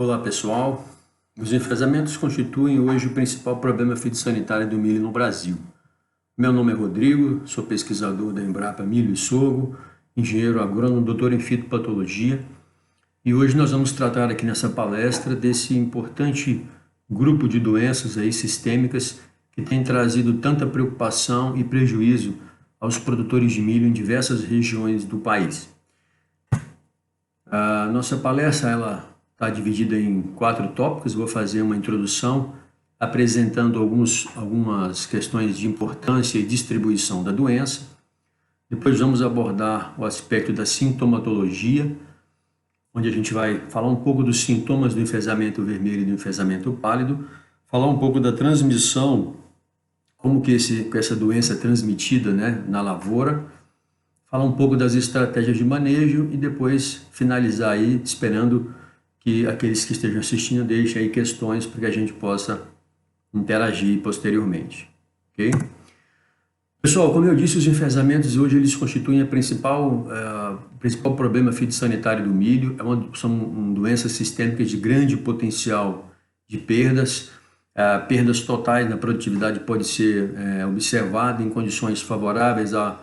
Olá pessoal, os enfesamentos constituem hoje o principal problema fitossanitário do milho no Brasil. Meu nome é Rodrigo, sou pesquisador da Embrapa Milho e Sorgo, engenheiro agrônomo, doutor em fitopatologia, e hoje nós vamos tratar aqui nessa palestra desse importante grupo de doenças aí sistêmicas que tem trazido tanta preocupação e prejuízo aos produtores de milho em diversas regiões do país. A nossa palestra ela está dividida em 4 tópicos. Vou fazer uma introdução apresentando algumas questões de importância e distribuição da doença. Depois vamos abordar o aspecto da sintomatologia, onde a gente vai falar um pouco dos sintomas do enfesamento vermelho e do enfesamento pálido, falar um pouco da transmissão, como que essa doença é transmitida, né, na lavoura, falar um pouco das estratégias de manejo e depois finalizar aí esperando que aqueles que estejam assistindo deixem aí questões para que a gente possa interagir posteriormente, ok? Pessoal, como eu disse, os enfesamentos hoje eles constituem o principal problema fitossanitário do milho. São doenças sistêmicas de grande potencial de perdas. Perdas totais na produtividade pode ser observada em condições favoráveis à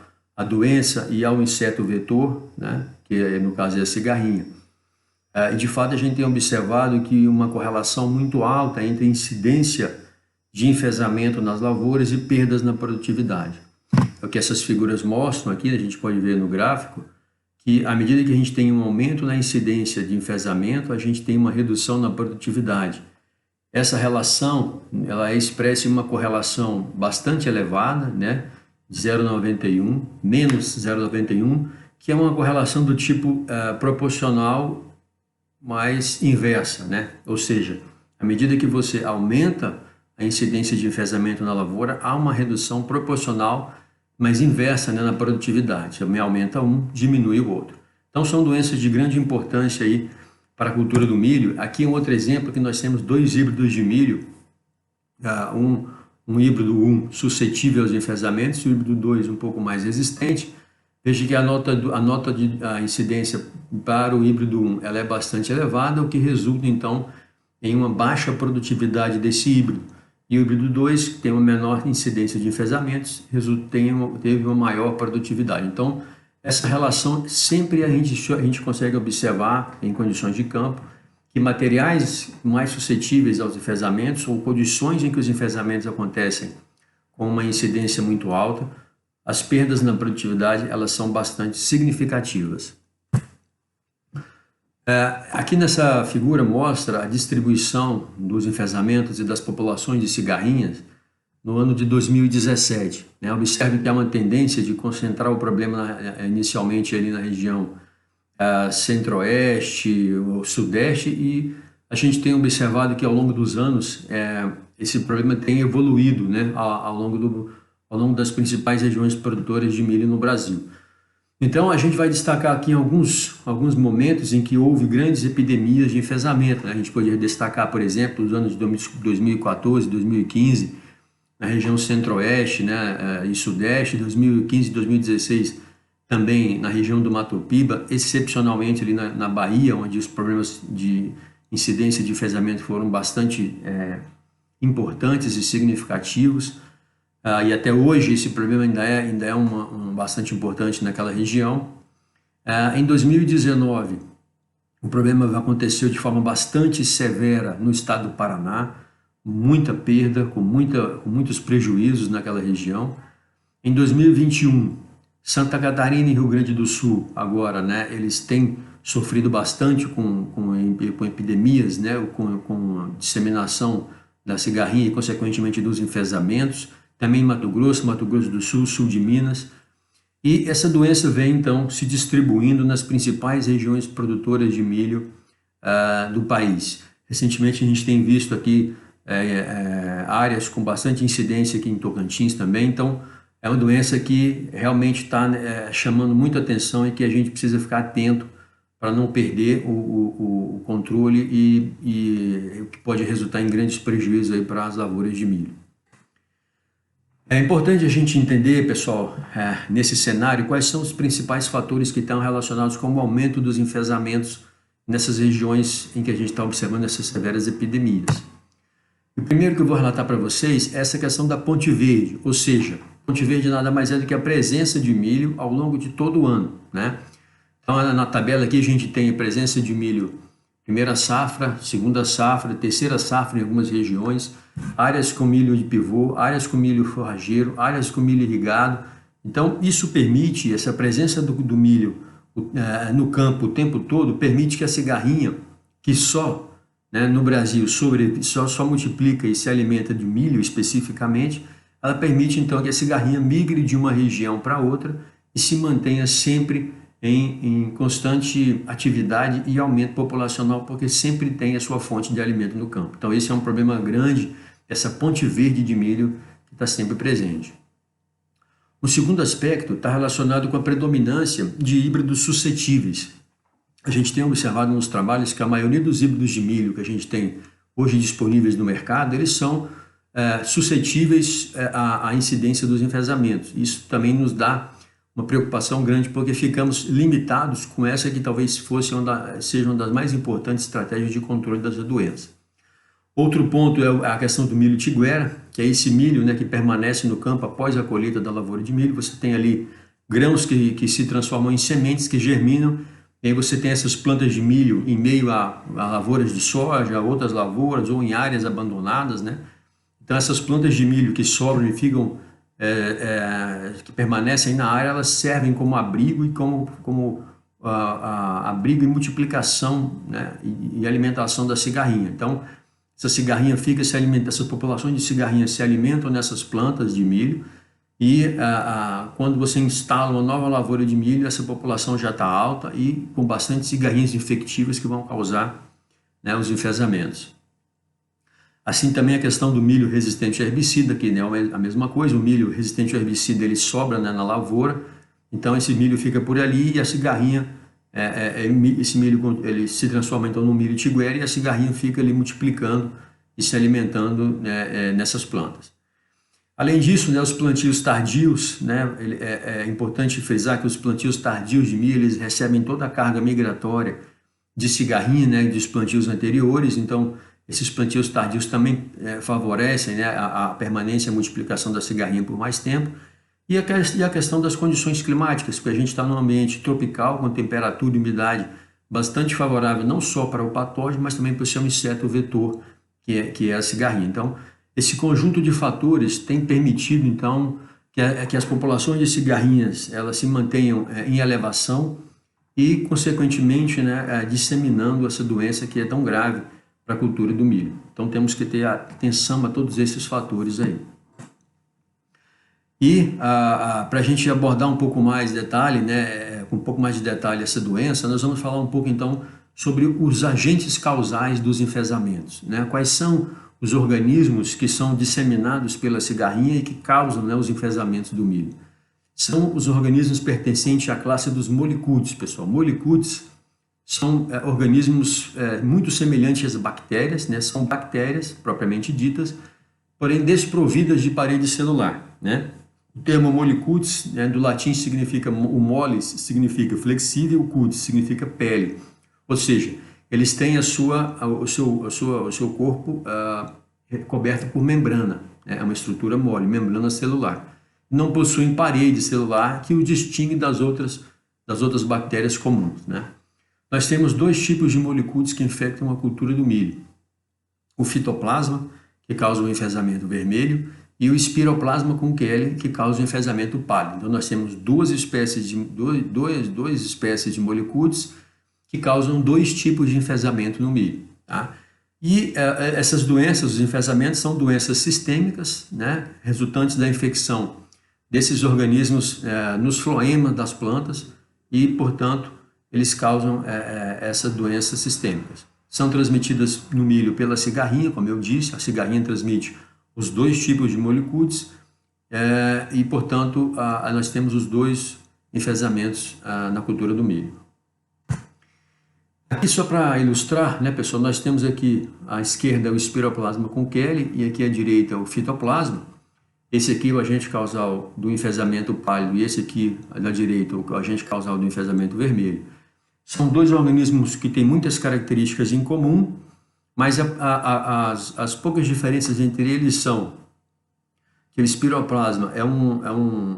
doença e ao inseto vetor, né, que no caso é a cigarrinha. De fato, a gente tem observado que uma correlação muito alta entre incidência de enfesamento nas lavouras e perdas na produtividade. É o que essas figuras mostram aqui, a gente pode ver no gráfico, que à medida que a gente tem um aumento na incidência de enfesamento, a gente tem uma redução na produtividade. Essa relação, ela é expressa em uma correlação bastante elevada, né, 0,91, menos 0,91, que é uma correlação do tipo proporcional mais inversa, né? Ou seja, à medida que você aumenta a incidência de enfesamento na lavoura, há uma redução proporcional, mas inversa, né, na produtividade. Se aumenta um, diminui o outro. Então são doenças de grande importância aí para a cultura do milho. Aqui um outro exemplo que nós temos 2 híbridos de milho, um híbrido 1 suscetível aos enfesamentos e o híbrido 2 um pouco mais resistente. Veja que a incidência para o híbrido 1 ela é bastante elevada, o que resulta então em uma baixa produtividade desse híbrido. E o híbrido 2, que tem uma menor incidência de enfesamentos, teve uma maior produtividade. Então, essa relação sempre a gente consegue observar em condições de campo que materiais mais suscetíveis aos enfesamentos ou condições em que os enfesamentos acontecem com uma incidência muito alta, as perdas na produtividade elas são bastante significativas. Aqui nessa figura mostra a distribuição dos enfesamentos e das populações de cigarrinhas no ano de 2017. Né? Observe que há uma tendência de concentrar o problema inicialmente ali na região centro-oeste, ou sudeste, e a gente tem observado que ao longo dos anos esse problema tem evoluído, né, ao longo das principais regiões produtoras de milho no Brasil. Então, a gente vai destacar aqui alguns momentos em que houve grandes epidemias de enfesamento, né? A gente poderia destacar, por exemplo, os anos de 2014, 2015, na região centro-oeste, né, e sudeste, 2015 e 2016 também na região do Mato Piba, excepcionalmente ali na Bahia, onde os problemas de incidência de enfesamento foram bastante importantes e significativos. E até hoje esse problema ainda é bastante importante naquela região. Em 2019, o problema aconteceu de forma bastante severa no estado do Paraná, muita perda, com muitos prejuízos naquela região. Em 2021, Santa Catarina e Rio Grande do Sul, agora, né, eles têm sofrido bastante com epidemias, né, com a disseminação da cigarrinha e, consequentemente, dos enfesamentos. Também Mato Grosso do Sul, sul de Minas. E essa doença vem, então, se distribuindo nas principais regiões produtoras de milho do país. Recentemente, a gente tem visto aqui áreas com bastante incidência aqui em Tocantins também. Então, é uma doença que realmente está chamando muita atenção e que a gente precisa ficar atento para não perder o controle e o que pode resultar em grandes prejuízos aí para as lavouras de milho. É importante a gente entender, pessoal, nesse cenário, quais são os principais fatores que estão relacionados com o aumento dos enfesamentos nessas regiões em que a gente está observando essas severas epidemias. O primeiro que eu vou relatar para vocês é essa questão da ponte verde, ou seja, ponte verde nada mais é do que a presença de milho ao longo de todo o ano, né? Então, na tabela aqui a gente tem a presença de milho, primeira safra, segunda safra, terceira safra em algumas regiões, áreas com milho de pivô, áreas com milho forrageiro, áreas com milho irrigado. Então, isso permite, essa presença do milho no campo o tempo todo, permite que a cigarrinha, que só, né, no Brasil só multiplica e se alimenta de milho especificamente, ela permite então que a cigarrinha migre de uma região para outra e se mantenha sempre em constante atividade e aumento populacional, porque sempre tem a sua fonte de alimento no campo. Então esse é um problema grande, essa ponte verde de milho que está sempre presente. O segundo aspecto está relacionado com a predominância de híbridos suscetíveis. A gente tem observado nos trabalhos que a maioria dos híbridos de milho que a gente tem hoje disponíveis no mercado, eles são suscetíveis à incidência dos enfesamentos. Isso também nos dá uma preocupação grande, porque ficamos limitados com essa que talvez seja uma das mais importantes estratégias de controle dessa doença. Outro ponto é a questão do milho tiguera, que é esse milho, né, que permanece no campo após a colheita da lavoura de milho. Você tem ali grãos que se transformam em sementes, que germinam, e aí você tem essas plantas de milho em meio a lavouras de soja, a outras lavouras, ou em áreas abandonadas, né? Então essas plantas de milho que sobram e ficam, que permanecem na área, elas servem como abrigo e como abrigo e multiplicação, né, e alimentação da cigarrinha. Então essa cigarrinha fica se alimenta, essas populações de cigarrinha se alimentam nessas plantas de milho e quando você instala uma nova lavoura de milho, essa população já está alta e com bastante cigarrinhas infectivas que vão causar, né, os enfesamentos. Assim também a questão do milho resistente a herbicida, que é a mesma coisa, o milho resistente a herbicida ele sobra, né, na lavoura, então esse milho fica por ali e a cigarrinha, esse milho ele se transforma então no milho tiguera e a cigarrinha fica ali multiplicando e se alimentando, né, nessas plantas. Além disso, né, os plantios tardios, né, é importante frisar que os plantios tardios de milho eles recebem toda a carga migratória de cigarrinha, né, dos plantios anteriores, então esses plantios tardios também favorecem, né, a permanência e a multiplicação da cigarrinha por mais tempo. E a questão das condições climáticas, porque a gente está num ambiente tropical, com temperatura e umidade bastante favorável, não só para o patógeno, mas também para o seu inseto vetor, que é a cigarrinha. Então, esse conjunto de fatores tem permitido, então, que as populações de cigarrinhas elas se mantenham em elevação e, consequentemente, né, disseminando essa doença que é tão grave para a cultura do milho. Então temos que ter atenção a todos esses fatores aí. E para a gente abordar um pouco mais detalhe, né, com um pouco mais de detalhe essa doença, nós vamos falar um pouco então sobre os agentes causais dos enfesamentos, né? Quais são os organismos que são disseminados pela cigarrinha e que causam, né, os enfesamentos do milho. São os organismos pertencentes à classe dos molicúdeos, pessoal. Molicúdeos são organismos muito semelhantes às bactérias, né? São bactérias propriamente ditas, porém desprovidas de parede celular, né? O termo molicúdeos, né, do latim significa, o molis significa flexível, o cutis significa pele, ou seja, eles têm o seu corpo coberto por membrana, né? É uma estrutura mole, membrana celular. Não possuem parede celular que o distingue das outras bactérias comuns, né? Nós temos dois tipos de molicúdeos que infectam a cultura do milho. O fitoplasma, que causa o enfesamento vermelho, e o espiroplasma com QL, que causa o enfesamento pálido. Então nós temos duas espécies de molicúdeos que causam dois tipos de enfesamento no milho, tá? E essas doenças, os enfesamentos, são doenças sistêmicas, né, resultantes da infecção desses organismos nos floemas das plantas e, portanto, eles causam essas doenças sistêmicas. São transmitidas no milho pela cigarrinha, como eu disse, a cigarrinha transmite os dois tipos de molicúdeos e, portanto, nós temos os dois enfesamentos na cultura do milho. Aqui só para ilustrar, né, pessoal, nós temos aqui à esquerda o espiroplasma com Kelly e aqui à direita o fitoplasma. Esse aqui é o agente causal do enfesamento pálido e esse aqui, da direita, o agente causal do enfesamento vermelho. São dois organismos que têm muitas características em comum, mas as poucas diferenças entre eles são que o espiroplasma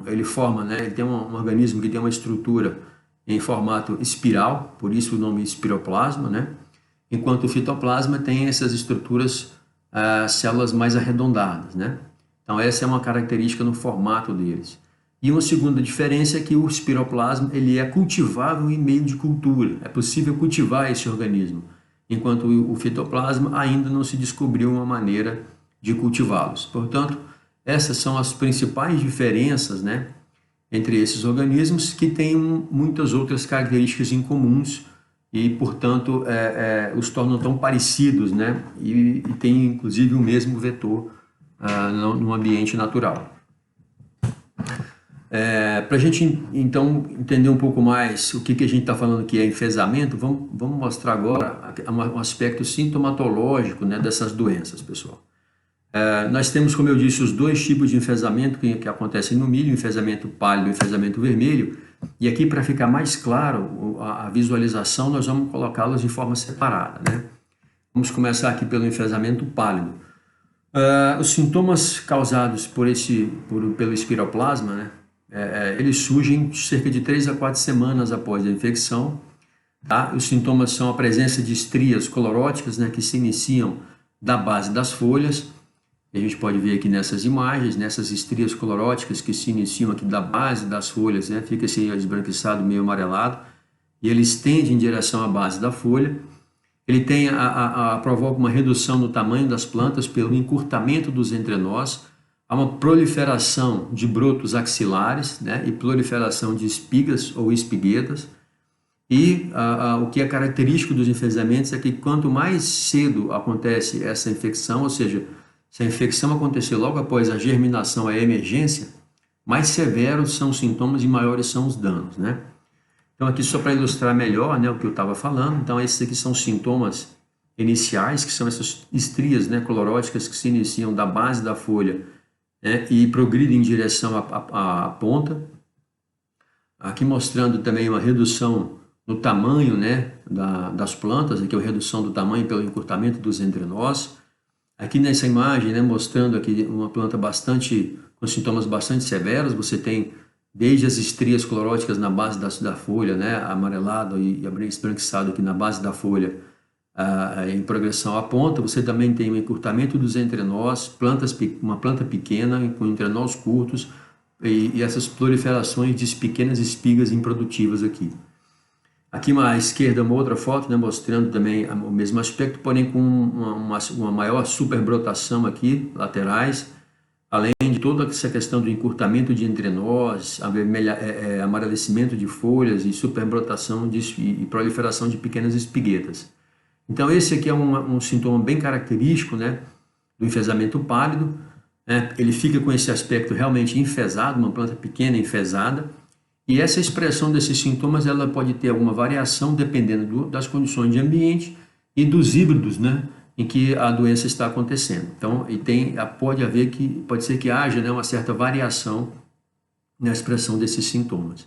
ele forma, né, ele tem um organismo que tem uma estrutura em formato espiral, por isso o nome espiroplasma, né? Enquanto o fitoplasma tem essas estruturas, células mais arredondadas, né? Então essa é uma característica no formato deles. E uma segunda diferença é que o espiroplasma ele é cultivável em meio de cultura, é possível cultivar esse organismo, enquanto o fitoplasma ainda não se descobriu uma maneira de cultivá-los. Portanto, essas são as principais diferenças, né, entre esses organismos que têm muitas outras características em comuns e, portanto, os tornam tão parecidos, né, e têm inclusive o mesmo vetor no ambiente natural. Para a gente, então, entender um pouco mais o que a gente está falando que é enfesamento, vamos mostrar agora um aspecto sintomatológico, né, dessas doenças, pessoal. Nós temos, como eu disse, os dois tipos de enfesamento que acontecem no milho, o enfesamento pálido e o enfesamento vermelho. E aqui, para ficar mais claro a visualização, nós vamos colocá-los de forma separada, né? Vamos começar aqui pelo enfesamento pálido. Os sintomas causados pelo espiroplasma, né? Eles surgem cerca de 3 a 4 semanas após a infecção. Tá? Os sintomas são a presença de estrias cloróticas, né, que se iniciam da base das folhas. A gente pode ver aqui nessas imagens, nessas estrias cloróticas que se iniciam aqui da base das folhas, né? Fica esse esbranquiçado meio amarelado, e ele estende em direção à base da folha. Ele provoca uma redução no tamanho das plantas pelo encurtamento dos entrenós, há uma proliferação de brotos axilares, né? E proliferação de espigas ou espiguetas. E o que é característico dos enfesamentos é que quanto mais cedo acontece essa infecção, ou seja, se a infecção acontecer logo após a germinação, a emergência, mais severos são os sintomas e maiores são os danos, né? Então aqui só para ilustrar melhor, né, o que eu estava falando, então esses aqui são os sintomas iniciais, que são essas estrias, né, cloróticas que se iniciam da base da folha, né, e progridem em direção à ponta. Aqui mostrando também uma redução no tamanho, né, das plantas, aqui a redução do tamanho pelo encurtamento dos entrenós. Aqui nessa imagem, né, mostrando aqui uma planta com sintomas bastante severos, você tem desde as estrias cloróticas na base da folha, né, amarelado e esbranquiçado aqui na base da folha, em progressão à ponta. Você também tem um encurtamento dos entrenós, uma planta pequena com entrenós curtos e essas proliferações de pequenas espigas improdutivas aqui. Aqui à esquerda uma outra foto, né, mostrando também o mesmo aspecto, porém com uma maior superbrotação aqui, laterais, além de toda essa questão do encurtamento de entrenós, amarelecimento de folhas e superbrotação e proliferação de pequenas espiguetas. Então esse aqui é um sintoma bem característico, né, do enfesamento pálido, né? Ele fica com esse aspecto realmente enfesado, uma planta pequena enfesada. E essa expressão desses sintomas ela pode ter alguma variação dependendo das condições de ambiente e dos híbridos, né, em que a doença está acontecendo. Então, pode ser que haja, né, uma certa variação na expressão desses sintomas.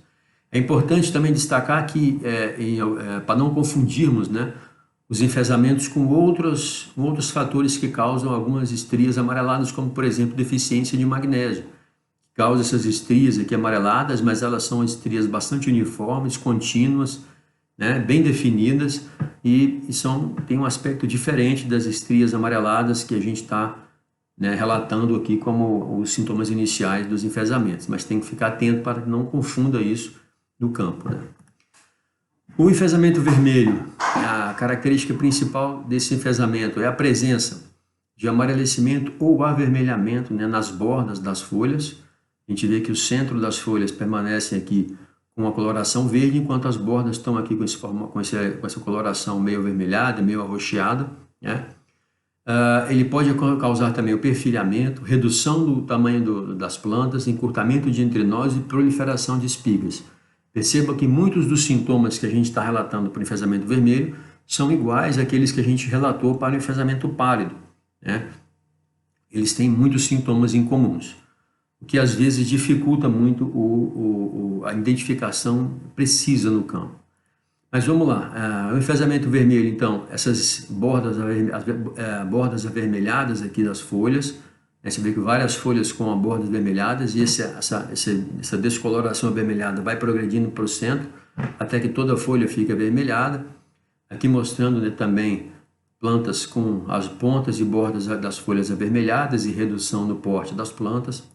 É importante também destacar que, para não confundirmos, né, os enfesamentos com outros fatores que causam algumas estrias amareladas, como, por exemplo, deficiência de magnésio. Causa essas estrias aqui amareladas, mas elas são estrias bastante uniformes, contínuas, né, bem definidas e tem um aspecto diferente das estrias amareladas que a gente está, né, relatando aqui como os sintomas iniciais dos enfesamentos, mas tem que ficar atento para que não confunda isso no campo, né? O enfesamento vermelho, a característica principal desse enfesamento é a presença de amarelecimento ou avermelhamento, né, nas bordas das folhas. A gente vê que o centro das folhas permanecem aqui com uma coloração verde, enquanto as bordas estão aqui com essa coloração meio avermelhada, meio arroxeada, né? Ele pode causar também o perfilhamento, redução do tamanho das plantas, encurtamento de entrenós e proliferação de espigas. Perceba que muitos dos sintomas que a gente está relatando para o enfesamento vermelho são iguais àqueles que a gente relatou para o enfesamento pálido, né? Eles têm muitos sintomas em comuns, o que às vezes dificulta muito a identificação precisa no campo. Mas vamos lá, o enfesamento vermelho, então, essas bordas avermelhadas aqui das folhas, né, você vê que várias folhas com as bordas avermelhadas e essa descoloração avermelhada vai progredindo para o centro, até que toda a folha fica avermelhada. Aqui mostrando, né, também plantas com as pontas e bordas das folhas avermelhadas e redução no porte das plantas.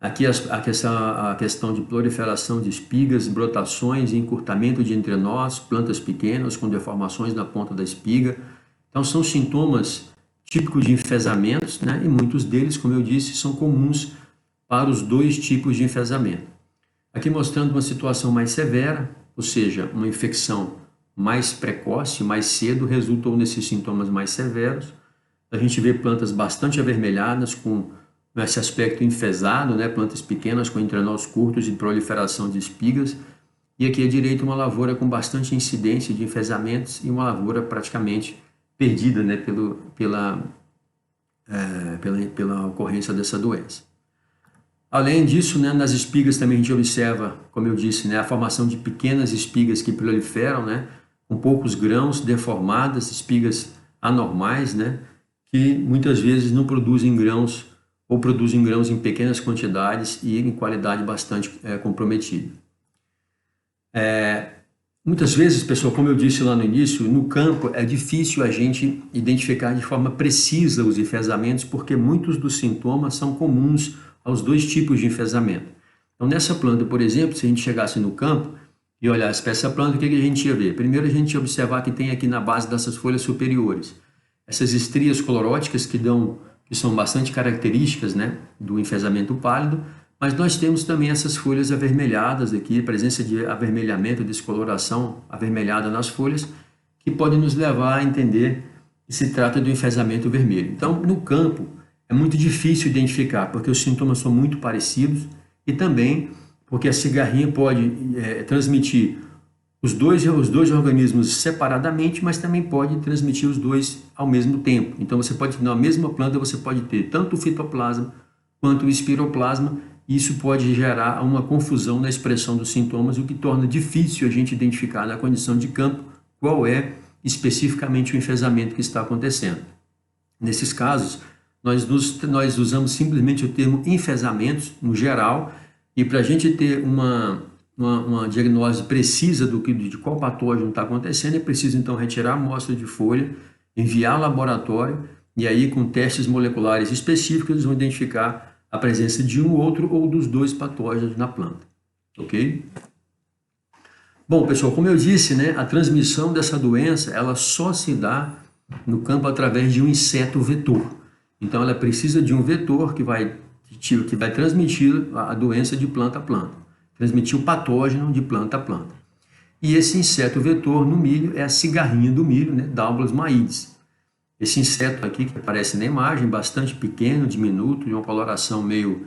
Aqui a questão de proliferação de espigas, brotações e encurtamento de entrenós, plantas pequenas com deformações na ponta da espiga. Então são sintomas típicos de enfesamentos, né? E muitos deles, como eu disse, são comuns para os dois tipos de enfesamento. Aqui mostrando uma situação mais severa, ou seja, uma infecção mais precoce, mais cedo, resultou nesses sintomas mais severos. A gente vê plantas bastante avermelhadas, com esse aspecto enfesado, né? Plantas pequenas com entrenós curtos e proliferação de espigas. E aqui à direita uma lavoura com bastante incidência de enfesamentos e uma lavoura praticamente perdida, né? Pela ocorrência dessa doença. Além disso, né, nas espigas também a gente observa, como eu disse, né, a formação de pequenas espigas que proliferam, né, com poucos grãos, deformadas, espigas anormais, né, que muitas vezes não produzem grãos ou produzem grãos em pequenas quantidades e em qualidade bastante comprometida. Muitas vezes, pessoal, como eu disse lá no início, no campo é difícil a gente identificar de forma precisa os enfesamentos, porque muitos dos sintomas são comuns aos dois tipos de enfesamento. Então, nessa planta, por exemplo, se a gente chegasse no campo e olhasse para essa planta, o que a gente ia ver? Primeiro, a gente ia observar que tem aqui na base dessas folhas superiores essas estrias cloróticas que são bastante características, né, do enfesamento pálido, mas nós temos também essas folhas avermelhadas aqui, presença de avermelhamento, descoloração avermelhada nas folhas, que podem nos levar a entender que se trata do enfesamento vermelho. Então, no campo, é muito difícil identificar, porque os sintomas são muito parecidos e também porque a cigarrinha pode transmitir os dois organismos separadamente, mas também pode transmitir os dois ao mesmo tempo. Então, você pode, na mesma planta, você pode ter tanto o fitoplasma quanto o espiroplasma, e isso pode gerar uma confusão na expressão dos sintomas, o que torna difícil a gente identificar na condição de campo qual é especificamente o enfesamento que está acontecendo. Nesses casos, nós usamos simplesmente o termo enfesamentos, no geral, e para a gente ter uma diagnose precisa de qual patógeno está acontecendo, é preciso então retirar a amostra de folha, enviar ao laboratório, e aí com testes moleculares específicos eles vão identificar a presença de um, outro ou dos dois patógenos na planta, ok? Bom, pessoal, como eu disse, né, a transmissão dessa doença, ela só se dá no campo através de um inseto vetor. Então, ela precisa de um vetor que vai transmitir a doença de planta a planta, transmitir o patógeno de planta a planta. E esse inseto vetor no milho é a cigarrinha do milho, né, Daubolus maides. Esse inseto aqui, que aparece na imagem, bastante pequeno, diminuto, de uma coloração meio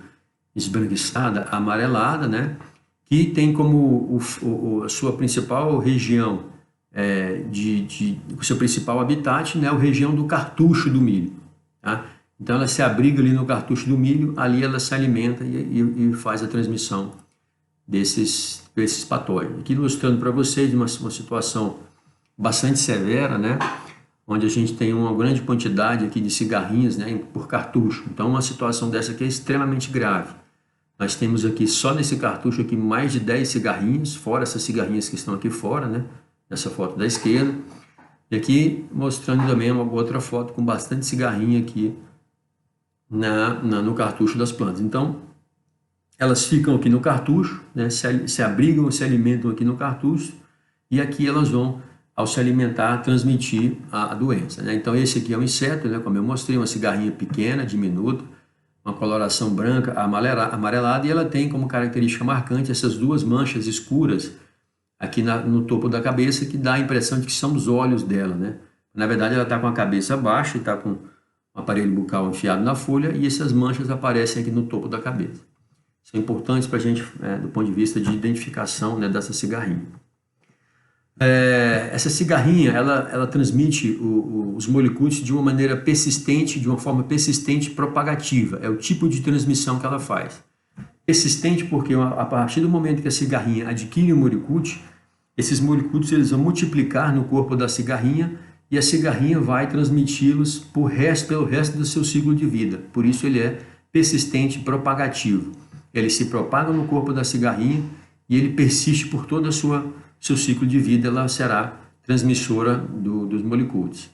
esbranquiçada, amarelada, né? Que tem como a sua principal região, o seu principal habitat, né? A região do cartucho do milho. Tá? Então ela se abriga ali no cartucho do milho, ali ela se alimenta e faz a transmissão desses patógenos. Aqui mostrando para vocês uma situação bastante severa, né? Onde a gente tem uma grande quantidade aqui de cigarrinhas, né, por cartucho. Então, uma situação dessa aqui é extremamente grave. Nós temos aqui, só nesse cartucho aqui, mais de 10 cigarrinhas, fora essas cigarrinhas que estão aqui fora, né, nessa foto da esquerda. E aqui, mostrando também uma outra foto com bastante cigarrinha aqui no cartucho das plantas. Então, elas ficam aqui no cartucho, né, se abrigam, se alimentam aqui no cartucho, e aqui elas vão, ao se alimentar, transmitir a doença, né? Então esse aqui é um inseto, né? Como eu mostrei, uma cigarrinha pequena, diminuta, uma coloração branca, amarelada, e ela tem como característica marcante essas duas manchas escuras aqui no topo da cabeça, que dá a impressão de que são os olhos dela, né? Na verdade ela está com a cabeça baixa e está com o aparelho bucal enfiado na folha, e essas manchas aparecem aqui no topo da cabeça. São importantes para a gente, do ponto de vista de identificação, né, dessa cigarrinha. Essa cigarrinha, ela transmite os molicutes de uma maneira persistente, de uma forma persistente propagativa. É o tipo de transmissão que ela faz. Persistente porque a partir do momento que a cigarrinha adquire o molicute, esses molicúdios eles vão multiplicar no corpo da cigarrinha e a cigarrinha vai transmiti-los pelo resto do seu ciclo de vida. Por isso ele é persistente e propagativo. Ele se propaga no corpo da cigarrinha e ele persiste por todo o seu ciclo de vida, ela será transmissora dos molicúdios.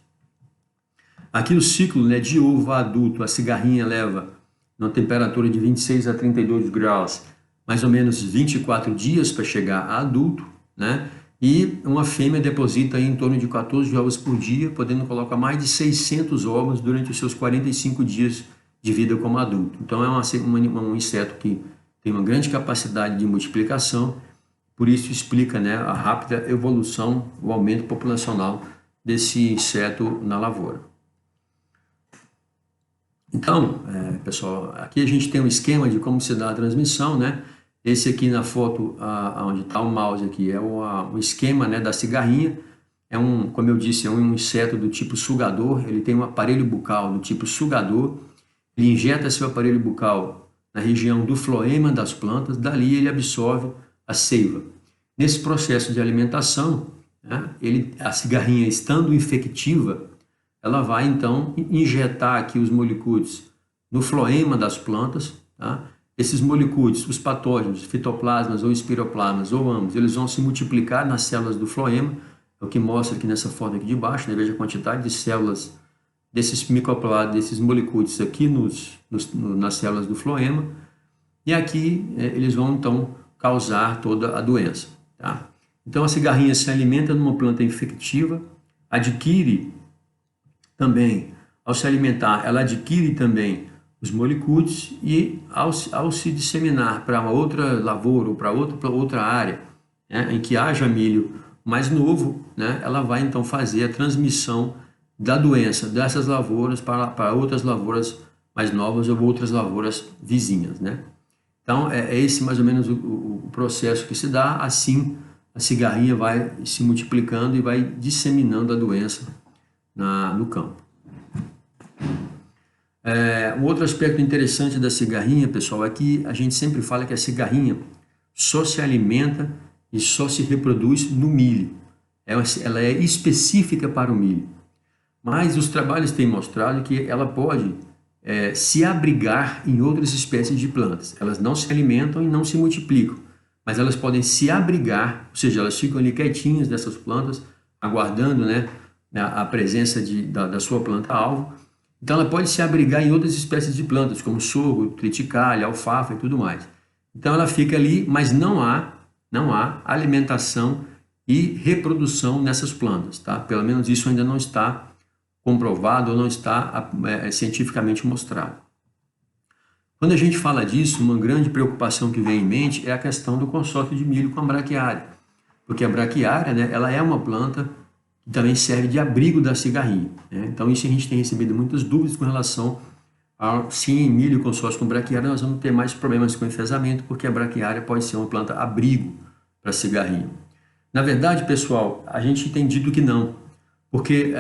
Aqui o ciclo, né, de ovo a adulto, a cigarrinha leva numa temperatura de 26 a 32 graus, mais ou menos 24 dias para chegar a adulto, né? E uma fêmea deposita aí em torno de 14 ovos por dia, podendo colocar mais de 600 ovos durante os seus 45 dias de vida como adulto. Então é um inseto que tem uma grande capacidade de multiplicação, por isso explica, né, a rápida evolução, o aumento populacional desse inseto na lavoura. Então, pessoal, aqui a gente tem um esquema de como se dá a transmissão, né? Esse aqui na foto, onde está o mouse aqui, é o esquema, né, da cigarrinha. Como eu disse, é um inseto do tipo sugador, ele tem um aparelho bucal do tipo sugador, ele injeta seu aparelho bucal na região do floema das plantas, dali ele absorve a seiva. Nesse processo de alimentação, né, a cigarrinha estando infectiva, ela vai então injetar aqui os molicúdios no floema das plantas, tá? Esses molicúdios, os patógenos, fitoplasmas ou espiroplasmas, ou ambos, eles vão se multiplicar nas células do floema, é o que mostra aqui nessa foto aqui de baixo, né? Veja a quantidade de células desses micoplasmas, desses molicúdios aqui nas células do floema, e aqui eles vão então causar toda a doença, tá? Então a cigarrinha se alimenta numa planta infectiva, adquire também, ao se alimentar, ela adquire também os molicúdios e ao se disseminar para uma outra lavoura ou para outra área, né, em que haja milho mais novo, né, ela vai então fazer a transmissão da doença dessas lavouras para outras lavouras mais novas ou outras lavouras vizinhas, né? Então é esse mais ou menos o processo que se dá, assim a cigarrinha vai se multiplicando e vai disseminando a doença no campo. Um outro aspecto interessante da cigarrinha, pessoal, é que a gente sempre fala que a cigarrinha só se alimenta e só se reproduz no milho. Ela é específica para o milho. Mas os trabalhos têm mostrado que ela pode se abrigar em outras espécies de plantas. Elas não se alimentam e não se multiplicam, mas elas podem se abrigar, ou seja, elas ficam ali quietinhas dessas plantas, aguardando, né, a presença da sua planta-alvo. Então ela pode se abrigar em outras espécies de plantas, como sorgo, triticale, alfafa e tudo mais. Então ela fica ali, mas não há alimentação e reprodução nessas plantas, tá? Pelo menos isso ainda não está comprovado ou não está cientificamente mostrado. Quando a gente fala disso, uma grande preocupação que vem em mente é a questão do consórcio de milho com a braquiária, porque a braquiária, né, ela é uma planta que também serve de abrigo da cigarrinha, né? Então isso a gente tem recebido muitas dúvidas com relação ao se em milho consórcio com braquiária nós vamos ter mais problemas com enfesamento, porque a braquiária pode ser uma planta abrigo para a cigarrinha. Na verdade, pessoal, a gente tem dito que não, porque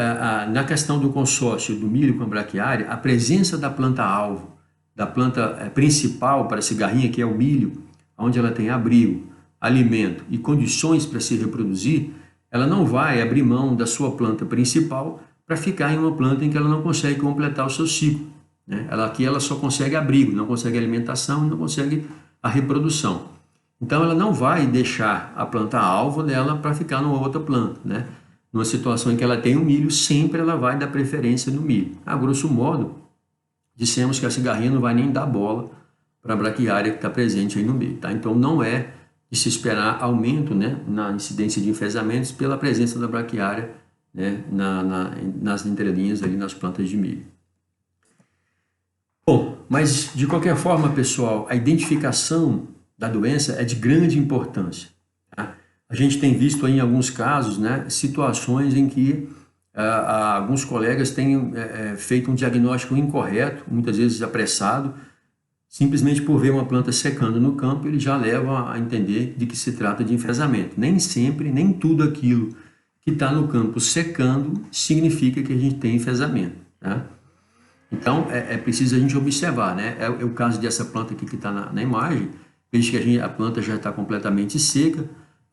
na questão do consórcio do milho com a braquiária, a presença da planta-alvo, da planta principal para a cigarrinha, que é o milho, onde ela tem abrigo, alimento e condições para se reproduzir, ela não vai abrir mão da sua planta principal para ficar em uma planta em que ela não consegue completar o seu ciclo, né? Aqui ela só consegue abrigo, não consegue alimentação, não consegue a reprodução. Então ela não vai deixar a planta-alvo dela para ficar numa outra planta, né? Numa situação em que ela tem o milho, sempre ela vai dar preferência no milho. A grosso modo, dissemos que a cigarrinha não vai nem dar bola para a braquiária que está presente aí no meio, tá? Então não é de se esperar aumento, né, na incidência de enfesamentos pela presença da braquiária, né, nas entrelinhas ali nas plantas de milho. Bom, mas de qualquer forma, pessoal, a identificação da doença é de grande importância, tá? A gente tem visto aí em alguns casos, né, situações em que alguns colegas têm feito um diagnóstico incorreto, muitas vezes apressado, simplesmente por ver uma planta secando no campo, ele já leva a entender de que se trata de enfesamento. Nem sempre, nem tudo aquilo que está no campo secando significa que a gente tem enfesamento, tá? Então, é preciso a gente observar, né? É o caso dessa planta aqui que está na imagem. Veja que a planta já está completamente seca,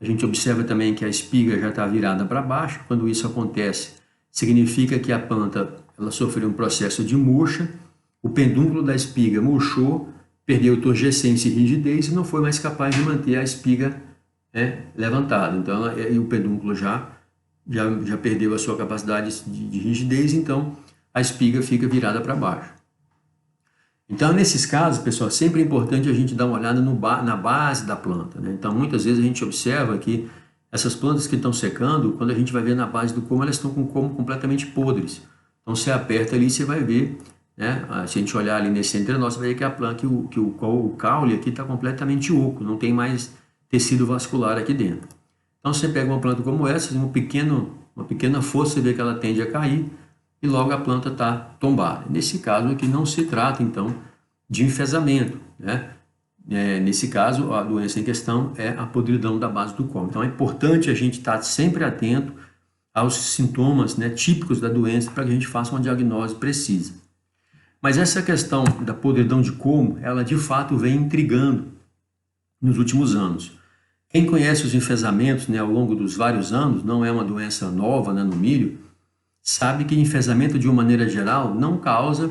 A gente observa também que a espiga já está virada para baixo. Quando isso acontece, significa que a planta ela sofreu um processo de murcha, o pedúnculo da espiga murchou, perdeu turgescência e rigidez e não foi mais capaz de manter a espiga levantada. Então, o pedúnculo já perdeu a sua capacidade de rigidez, então a espiga fica virada para baixo. Então, nesses casos, pessoal, sempre é importante a gente dar uma olhada na base da planta, né? Então, muitas vezes a gente observa que essas plantas que estão secando, quando a gente vai ver na base do colmo, elas estão com o colmo completamente podres. Então, você aperta ali, você vai ver, né? Se a gente olhar ali nesse entrenó, você vai ver que a planta, que o caule aqui está completamente oco, não tem mais tecido vascular aqui dentro. Então, você pega uma planta como essa, uma pequena força, você vê que ela tende a cair, e logo a planta está tombada. Nesse caso aqui não se trata, então, de enfesamento, né? Nesse caso, a doença em questão é a podridão da base do colmo. Então, é importante a gente estar sempre atento aos sintomas, né, típicos da doença para que a gente faça uma diagnose precisa. Mas essa questão da podridão de colmo, ela de fato vem intrigando nos últimos anos. Quem conhece os enfesamentos, né, ao longo dos vários anos, não é uma doença nova, né, no milho, sabe que enfesamento, de uma maneira geral, não causa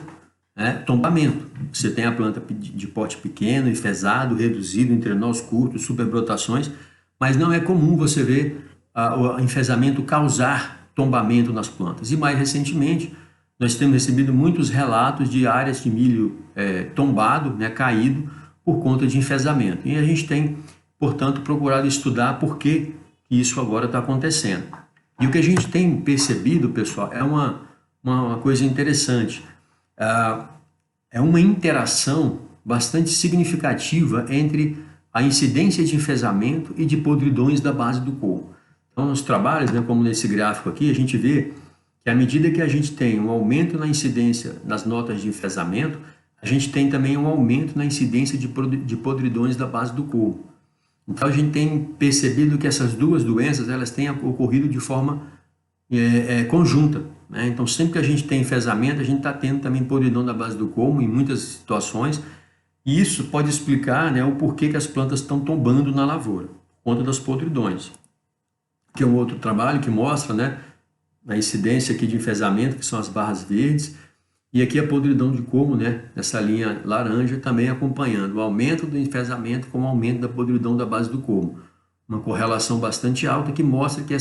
tombamento. Você tem a planta de porte pequeno, enfesado, reduzido, entrenós curtos, superbrotações, mas não é comum você ver o enfesamento causar tombamento nas plantas. E mais recentemente, nós temos recebido muitos relatos de áreas de milho tombado, né, caído, por conta de enfesamento. E a gente tem, portanto, procurado estudar por que isso agora está acontecendo. E o que a gente tem percebido, pessoal, é uma coisa interessante. É uma interação bastante significativa entre a incidência de enfesamento e de podridões da base do colmo. Então, nos trabalhos, né, como nesse gráfico aqui, a gente vê que à medida que a gente tem um aumento na incidência nas notas de enfesamento, a gente tem também um aumento na incidência de podridões da base do colmo. Então, a gente tem percebido que essas duas doenças elas têm ocorrido de forma conjunta, né? Então, sempre que a gente tem enfesamento, a gente está tendo também podridão da base do colmo em muitas situações, e isso pode explicar, né, o porquê que as plantas estão tombando na lavoura, por conta das podridões. Que é um outro trabalho que mostra, né, a incidência aqui de enfesamento, que são as barras verdes, e aqui a podridão de colmo, né, nessa linha laranja, também acompanhando o aumento do enfesamento com o aumento da podridão da base do colmo. Uma correlação bastante alta que mostra que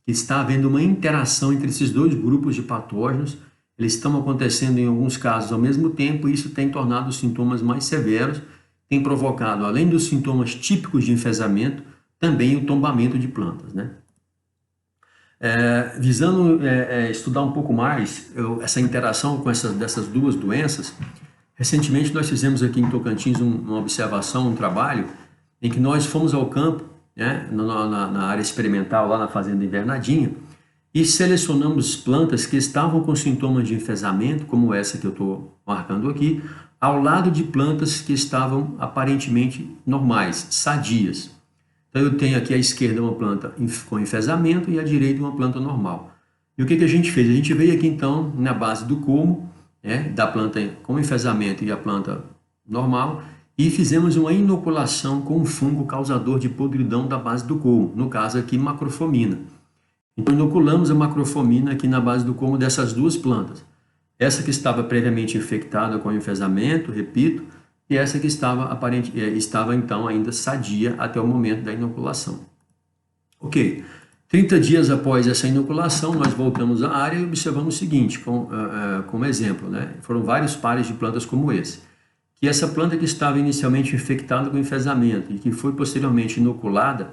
que está havendo uma interação entre esses dois grupos de patógenos, eles estão acontecendo em alguns casos ao mesmo tempo, e isso tem tornado os sintomas mais severos, tem provocado, além dos sintomas típicos de enfesamento, também o tombamento de plantas, né? Visando estudar um pouco mais essa interação dessas duas doenças, recentemente nós fizemos aqui em Tocantins uma observação, um trabalho, em que nós fomos ao campo, né, na área experimental, lá na Fazenda Invernadinha, e selecionamos plantas que estavam com sintomas de enfesamento, como essa que eu estou marcando aqui, ao lado de plantas que estavam aparentemente normais, sadias. Então, eu tenho aqui à esquerda uma planta com enfesamento e à direita uma planta normal. E o que a gente fez? A gente veio aqui, então, na base do colmo, da planta com enfesamento e a planta normal, e fizemos uma inoculação com um fungo causador de podridão da base do colmo, no caso aqui, macrofomina. Então, inoculamos a macrofomina aqui na base do colmo dessas duas plantas. Essa que estava previamente infectada com enfesamento, repito, e essa que estava então ainda sadia até o momento da inoculação. Ok, 30 dias após essa inoculação, nós voltamos à área e observamos o seguinte, como exemplo, né? Foram vários pares de plantas como esse, que essa planta que estava inicialmente infectada com enfesamento e que foi posteriormente inoculada,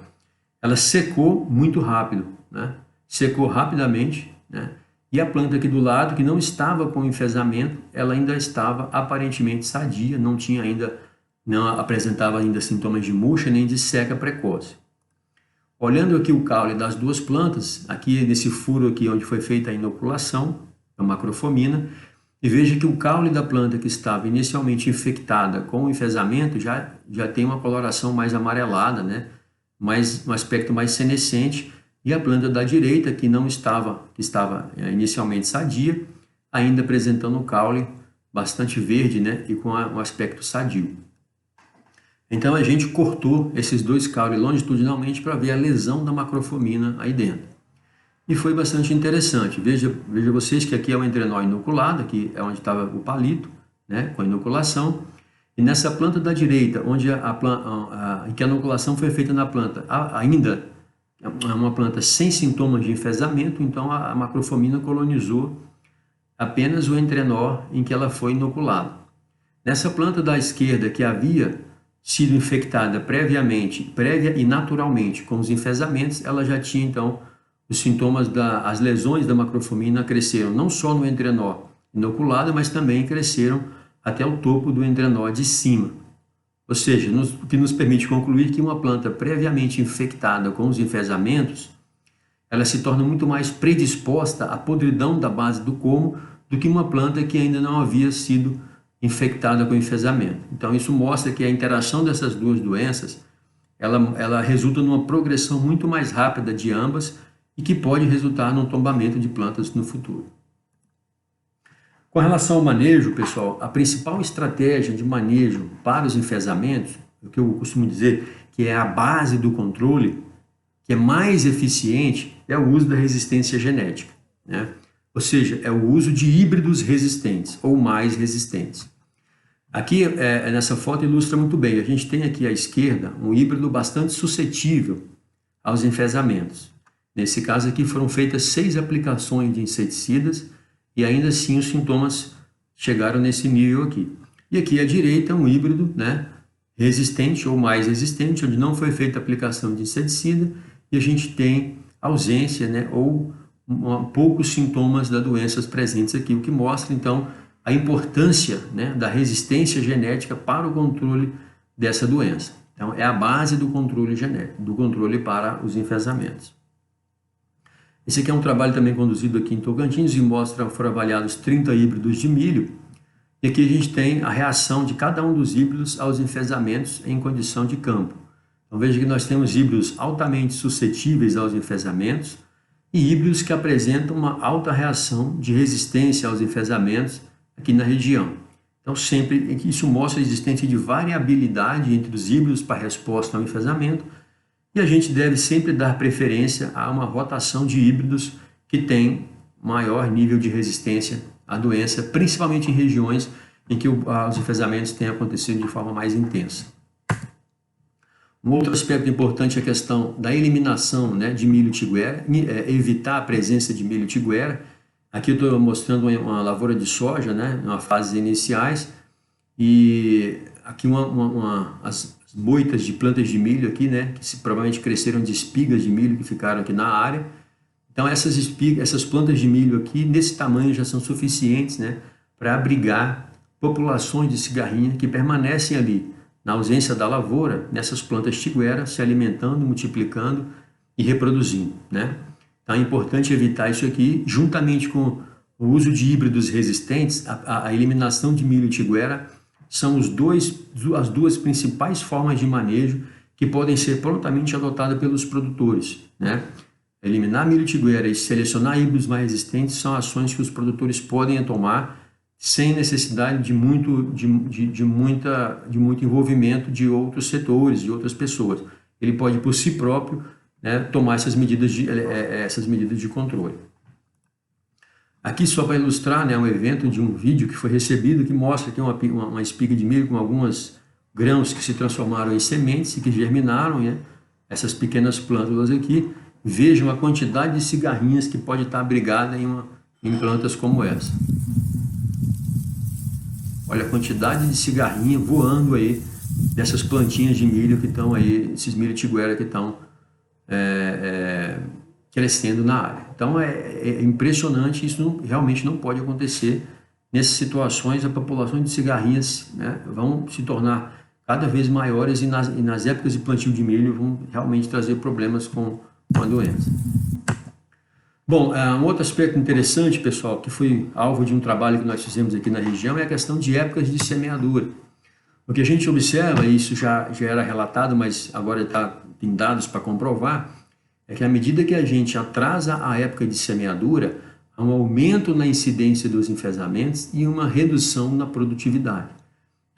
ela secou muito rápido, né? Secou rapidamente, né? E a planta aqui do lado, que não estava com enfesamento, ela ainda estava aparentemente sadia, não apresentava ainda sintomas de murcha nem de seca precoce. Olhando aqui o caule das duas plantas, aqui nesse furo aqui onde foi feita a inoculação, a macrofomina, e veja que o caule da planta que estava inicialmente infectada com enfesamento já tem uma coloração mais amarelada, né? Um aspecto mais senescente, e a planta da direita, que estava inicialmente sadia, ainda apresentando um caule bastante verde, né, e com um aspecto sadio. Então a gente cortou esses 2 caules longitudinalmente para ver a lesão da macrofomina aí dentro. E foi bastante interessante. Veja vocês que aqui é o entrenó inoculado, aqui é onde estava o palito, né, com a inoculação. E nessa planta da direita, onde que a inoculação foi feita na planta, ainda é uma planta sem sintomas de enfesamento, então a macrofomina colonizou apenas o entrenó em que ela foi inoculada. Nessa planta da esquerda, que havia sido infectada prévia e naturalmente com os enfesamentos, ela já tinha então os sintomas as lesões da macrofomina cresceram não só no entrenó inoculado, mas também cresceram até o topo do entrenó de cima. Ou seja, o que nos permite concluir que uma planta previamente infectada com os enfesamentos, ela se torna muito mais predisposta à podridão da base do colmo do que uma planta que ainda não havia sido infectada com enfesamento. Então isso mostra que a interação dessas 2 doenças, ela resulta numa progressão muito mais rápida de ambas e que pode resultar num tombamento de plantas no futuro. Com relação ao manejo, pessoal, a principal estratégia de manejo para os enfesamentos, o que eu costumo dizer que é a base do controle, que é mais eficiente, é o uso da resistência genética, né? Ou seja, é o uso de híbridos resistentes ou mais resistentes. Aqui, nessa foto, ilustra muito bem. A gente tem aqui à esquerda um híbrido bastante suscetível aos enfesamentos. Nesse caso aqui foram feitas 6 aplicações de inseticidas e ainda assim os sintomas chegaram nesse nível aqui. E aqui à direita um híbrido, né, resistente ou mais resistente, onde não foi feita a aplicação de inseticida e a gente tem ausência, né, ou poucos sintomas da doença presentes aqui, o que mostra então a importância, né, da resistência genética para o controle dessa doença. Então é a base do controle genético, do controle para os enfesamentos. Esse aqui é um trabalho também conduzido aqui em Tocantins e foram avaliados 30 híbridos de milho. E aqui a gente tem a reação de cada um dos híbridos aos enfesamentos em condição de campo. Então veja que nós temos híbridos altamente suscetíveis aos enfesamentos e híbridos que apresentam uma alta reação de resistência aos enfesamentos aqui na região. Então sempre isso mostra a existência de variabilidade entre os híbridos para resposta ao enfesamento. E a gente deve sempre dar preferência a uma rotação de híbridos que tem maior nível de resistência à doença, principalmente em regiões em que os enfesamentos têm acontecido de forma mais intensa. Um outro aspecto importante é a questão da eliminação, né, de milho tiguera, evitar a presença de milho tiguera. Aqui eu estou mostrando uma lavoura de soja, né, em fases iniciais, e aqui as moitas de plantas de milho aqui, né, que provavelmente cresceram de espigas de milho que ficaram aqui na área. Então essas plantas de milho aqui, nesse tamanho, já são suficientes, né, para abrigar populações de cigarrinha que permanecem ali, na ausência da lavoura, nessas plantas tigueras, se alimentando, multiplicando e reproduzindo, né? Então é importante evitar isso aqui, juntamente com o uso de híbridos resistentes, a eliminação de milho tiguera são as 2 principais formas de manejo que podem ser prontamente adotadas pelos produtores, né? Eliminar milho tiguera e selecionar híbridos mais resistentes são ações que os produtores podem tomar sem necessidade de muito envolvimento de outros setores, de outras pessoas. Ele pode, por si próprio, né, tomar essas medidas de controle. Aqui, só para ilustrar, né, um evento de um vídeo que foi recebido, que mostra aqui uma espiga de milho com alguns grãos que se transformaram em sementes e que germinaram, né, essas pequenas plântulas aqui. Vejam a quantidade de cigarrinhas que pode estar abrigada em plantas como essa. Olha a quantidade de cigarrinha voando aí dessas plantinhas de milho que estão aí, esses milho tiguera que estão crescendo na área. Então é impressionante, isso realmente não pode acontecer. Nessas situações, a população de cigarrinhas, né, vão se tornar cada vez maiores e nas épocas de plantio de milho vão realmente trazer problemas com a doença. Bom, um outro aspecto interessante, pessoal, que foi alvo de um trabalho que nós fizemos aqui na região, é a questão de épocas de semeadura. O que a gente observa, e isso já era relatado, mas agora tem dados para comprovar, é que à medida que a gente atrasa a época de semeadura, há um aumento na incidência dos enfesamentos e uma redução na produtividade.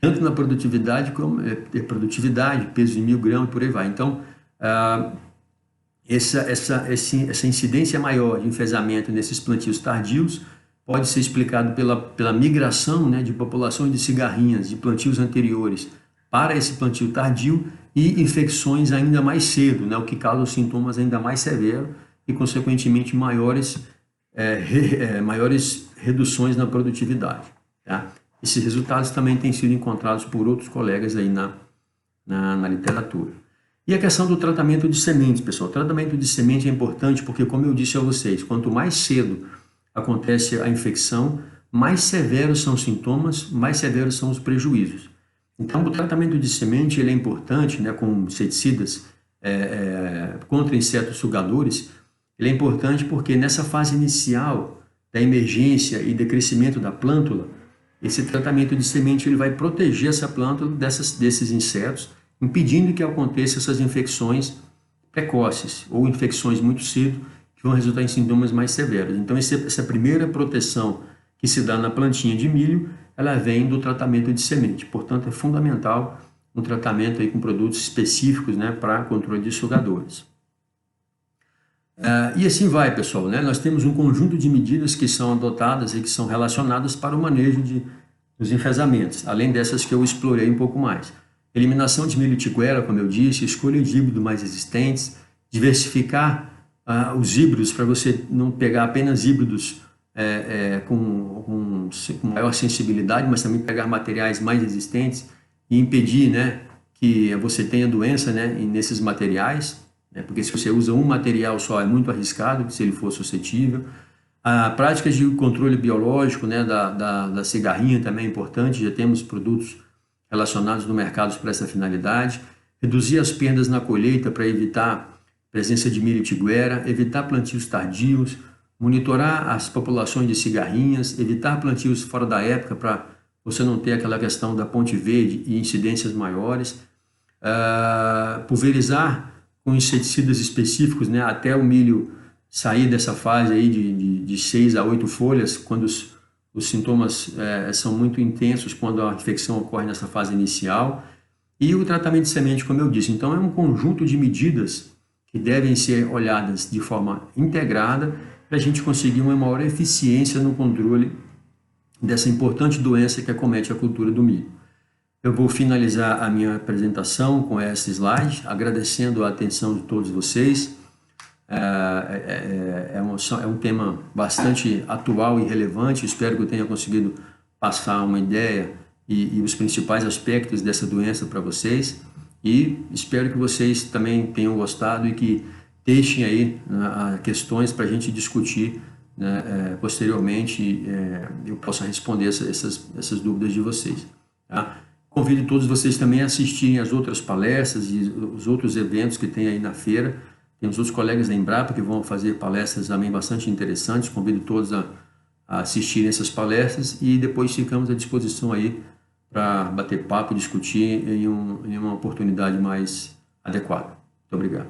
tanto na produtividade como produtividade, peso de 1.000 gramas, por aí vai. Então, essa incidência maior de enfesamento nesses plantios tardios pode ser explicado pela migração, né, de populações de cigarrinhas de plantios anteriores para esse plantio tardio e infecções ainda mais cedo, né, o que causa sintomas ainda mais severos e, consequentemente, maiores reduções na produtividade. Tá? Esses resultados também têm sido encontrados por outros colegas aí na literatura. E a questão do tratamento de sementes, pessoal. O tratamento de semente é importante porque, como eu disse a vocês, quanto mais cedo acontece a infecção, mais severos são os sintomas, mais severos são os prejuízos. Então, o tratamento de semente ele é importante, né, com inseticidas contra insetos sugadores. Ele é importante porque nessa fase inicial da emergência e decrescimento da plântula, esse tratamento de semente ele vai proteger essa plântula desses insetos, impedindo que aconteçam essas infecções precoces ou infecções muito cedo, que vão resultar em sintomas mais severos. Então, essa primeira proteção que se dá na plantinha de milho, ela vem do tratamento de semente. Portanto, é fundamental um tratamento aí com produtos específicos, né, para controle de sugadores. E assim vai, pessoal, né? Nós temos um conjunto de medidas que são adotadas e que são relacionadas para o manejo dos enfesamentos, além dessas que eu explorei um pouco mais. Eliminação de milho tiguera, como eu disse, escolha de híbridos mais resistentes, diversificar os híbridos para você não pegar apenas híbridos com maior sensibilidade, mas também pegar materiais mais resistentes e impedir, né, que você tenha doença, né, nesses materiais. Porque se você usa um material só é muito arriscado, se ele for suscetível. Práticas de controle biológico, né, da cigarrinha também é importante, já temos produtos relacionados no mercado para essa finalidade. Reduzir as perdas na colheita para evitar presença de milho tiguera, evitar plantios tardios, monitorar as populações de cigarrinhas, evitar plantios fora da época para você não ter aquela questão da ponte verde e incidências maiores. Pulverizar com inseticidas específicos, né, até o milho sair dessa fase aí de 6 a 8 folhas, quando os sintomas são muito intensos, quando a infecção ocorre nessa fase inicial. E o tratamento de semente, como eu disse. Então, é um conjunto de medidas que devem ser olhadas de forma integrada para a gente conseguir uma maior eficiência no controle dessa importante doença que acomete a cultura do milho. Eu vou finalizar a minha apresentação com essa slide, agradecendo a atenção de todos vocês. É um tema bastante atual e relevante. Espero que eu tenha conseguido passar uma ideia e os principais aspectos dessa doença para vocês. E espero que vocês também tenham gostado e que deixem aí questões para a gente discutir, né, posteriormente. Eu possa responder essas dúvidas de vocês. Tá? Convido todos vocês também a assistirem as outras palestras e os outros eventos que tem aí na feira. Temos outros colegas da Embrapa que vão fazer palestras também bastante interessantes. Convido todos a assistirem essas palestras e depois ficamos à disposição aí para bater papo, discutir em uma oportunidade mais adequada. Muito obrigado.